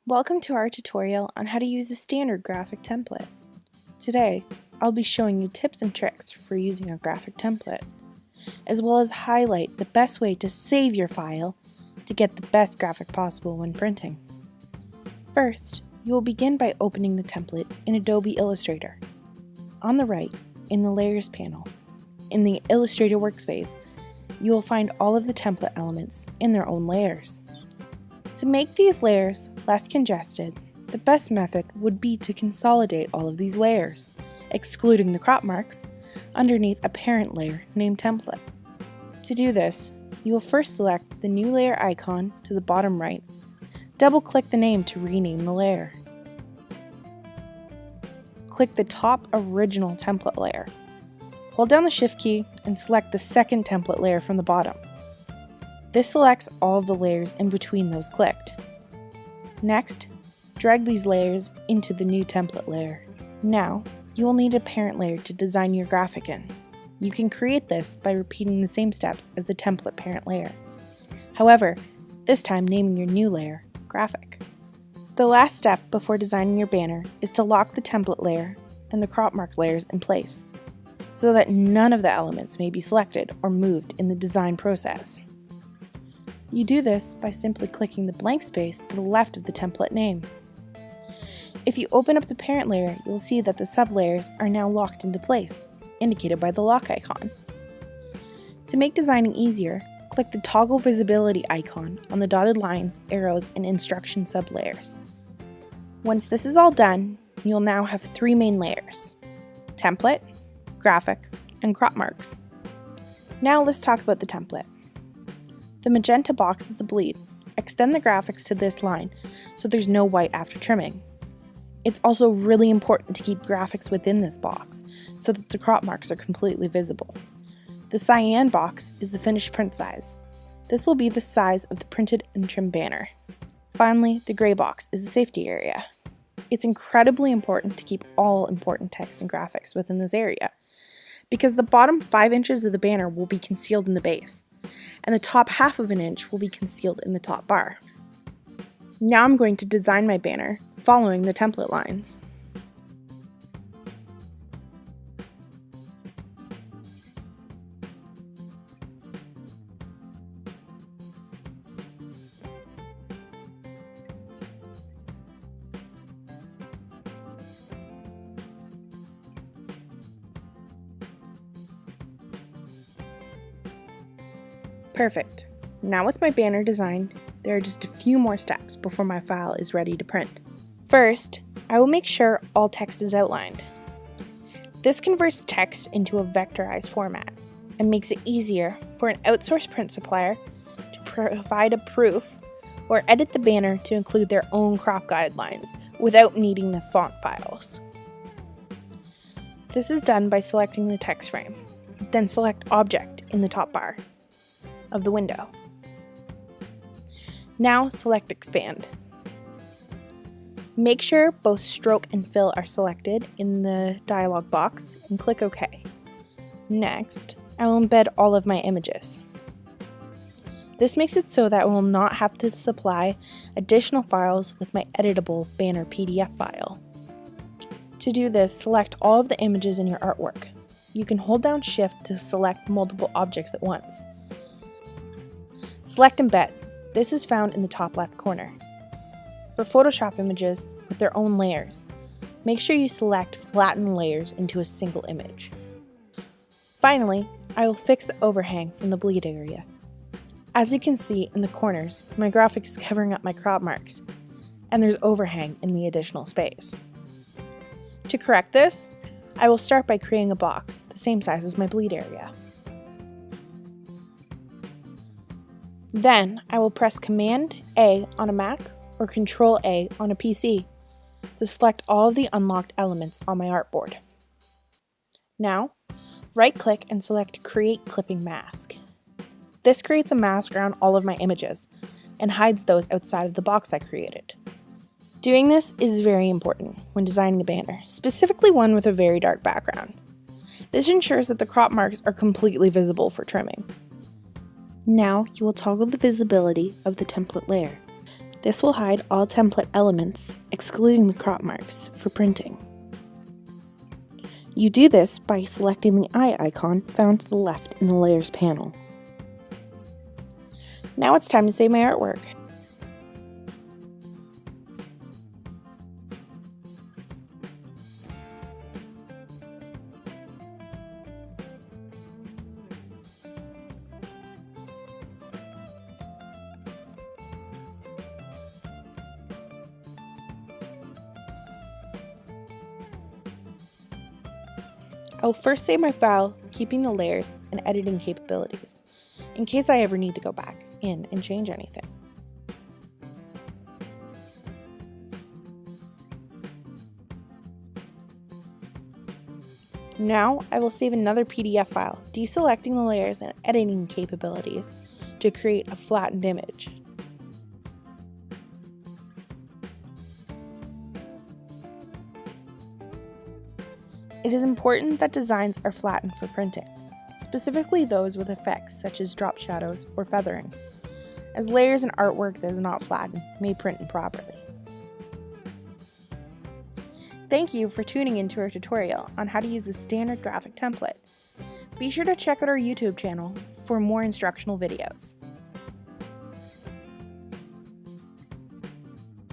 Welcome to our tutorial on how to use a standard graphic template. Today, I'll be showing you tips and tricks for using a graphic template, as well as highlight the best way to save your file to get the best graphic possible when printing. First, you will begin by opening the template in Adobe Illustrator. On the right, in the Layers panel, in the Illustrator workspace, you will find all of the template elements in their own layers. To make these layers less congested, the best method would be to consolidate all of these layers, excluding the crop marks, underneath a parent layer named Template. To do this, you will first select the new layer icon to the bottom right, double-click the name to rename the layer. Click the top original template layer. Hold down the Shift key and select the second template layer from the bottom. This selects all of the layers in between those clicked. Next, drag these layers into the new template layer. Now, you will need a parent layer to design your graphic in. You can create this by repeating the same steps as the template parent layer. However, this time naming your new layer Graphic. The last step before designing your banner is to lock the template layer and the crop mark layers in place, so that none of the elements may be selected or moved in the design process. You do this by simply clicking the blank space to the left of the template name. If you open up the parent layer, you'll see that the sublayers are now locked into place, indicated by the lock icon. To make designing easier, click the toggle visibility icon on the dotted lines, arrows, and instruction sublayers. Once this is all done, you'll now have three main layers: template, graphic, and crop marks. Now let's talk about the template. The magenta box is the bleed. Extend the graphics to this line so there's no white after trimming. It's also really important to keep graphics within this box so that the crop marks are completely visible. The cyan box is the finished print size. This will be the size of the printed and trimmed banner. Finally, the gray box is the safety area. It's incredibly important to keep all important text and graphics within this area, because the bottom 5 inches of the banner will be concealed in the base, and the top half of an inch will be concealed in the top bar. Now I'm going to design my banner following the template lines. Perfect. Now with my banner designed, there are just a few more steps before my file is ready to print. First, I will make sure all text is outlined. This converts text into a vectorized format and makes it easier for an outsourced print supplier to provide a proof or edit the banner to include their own crop guidelines without needing the font files. This is done by selecting the text frame, then select Object in the top bar of the window. Now select Expand. Make sure both stroke and fill are selected in the dialog box and click OK. Next, I will embed all of my images. This makes it so that I will not have to supply additional files with my editable banner PDF file. To do this, select all of the images in your artwork. You can hold down Shift to select multiple objects at once. Select Embed. This is found in the top left corner. For Photoshop images with their own layers, make sure you select Flatten Layers into a single image. Finally, I will fix the overhang from the bleed area. As you can see in the corners, my graphic is covering up my crop marks, and there's overhang in the additional space. To correct this, I will start by creating a box the same size as my bleed area. Then, I will press Command-A on a Mac or Control-A on a PC to select all of the unlocked elements on my artboard. Now, right-click and select Create Clipping Mask. This creates a mask around all of my images and hides those outside of the box I created. Doing this is very important when designing a banner, specifically one with a very dark background. This ensures that the crop marks are completely visible for trimming. Now you will toggle the visibility of the template layer. This will hide all template elements, excluding the crop marks, for printing. You do this by selecting the eye icon found to the left in the Layers panel. Now it's time to save my artwork. I'll first save my file, keeping the layers and editing capabilities, in case I ever need to go back in and change anything. Now I will save another PDF file, deselecting the layers and editing capabilities to create a flattened image. It is important that designs are flattened for printing, specifically those with effects such as drop shadows or feathering, as layers and artwork that is not flattened may print improperly. Thank you for tuning into our tutorial on how to use the standard graphic template. Be sure to check out our YouTube channel for more instructional videos.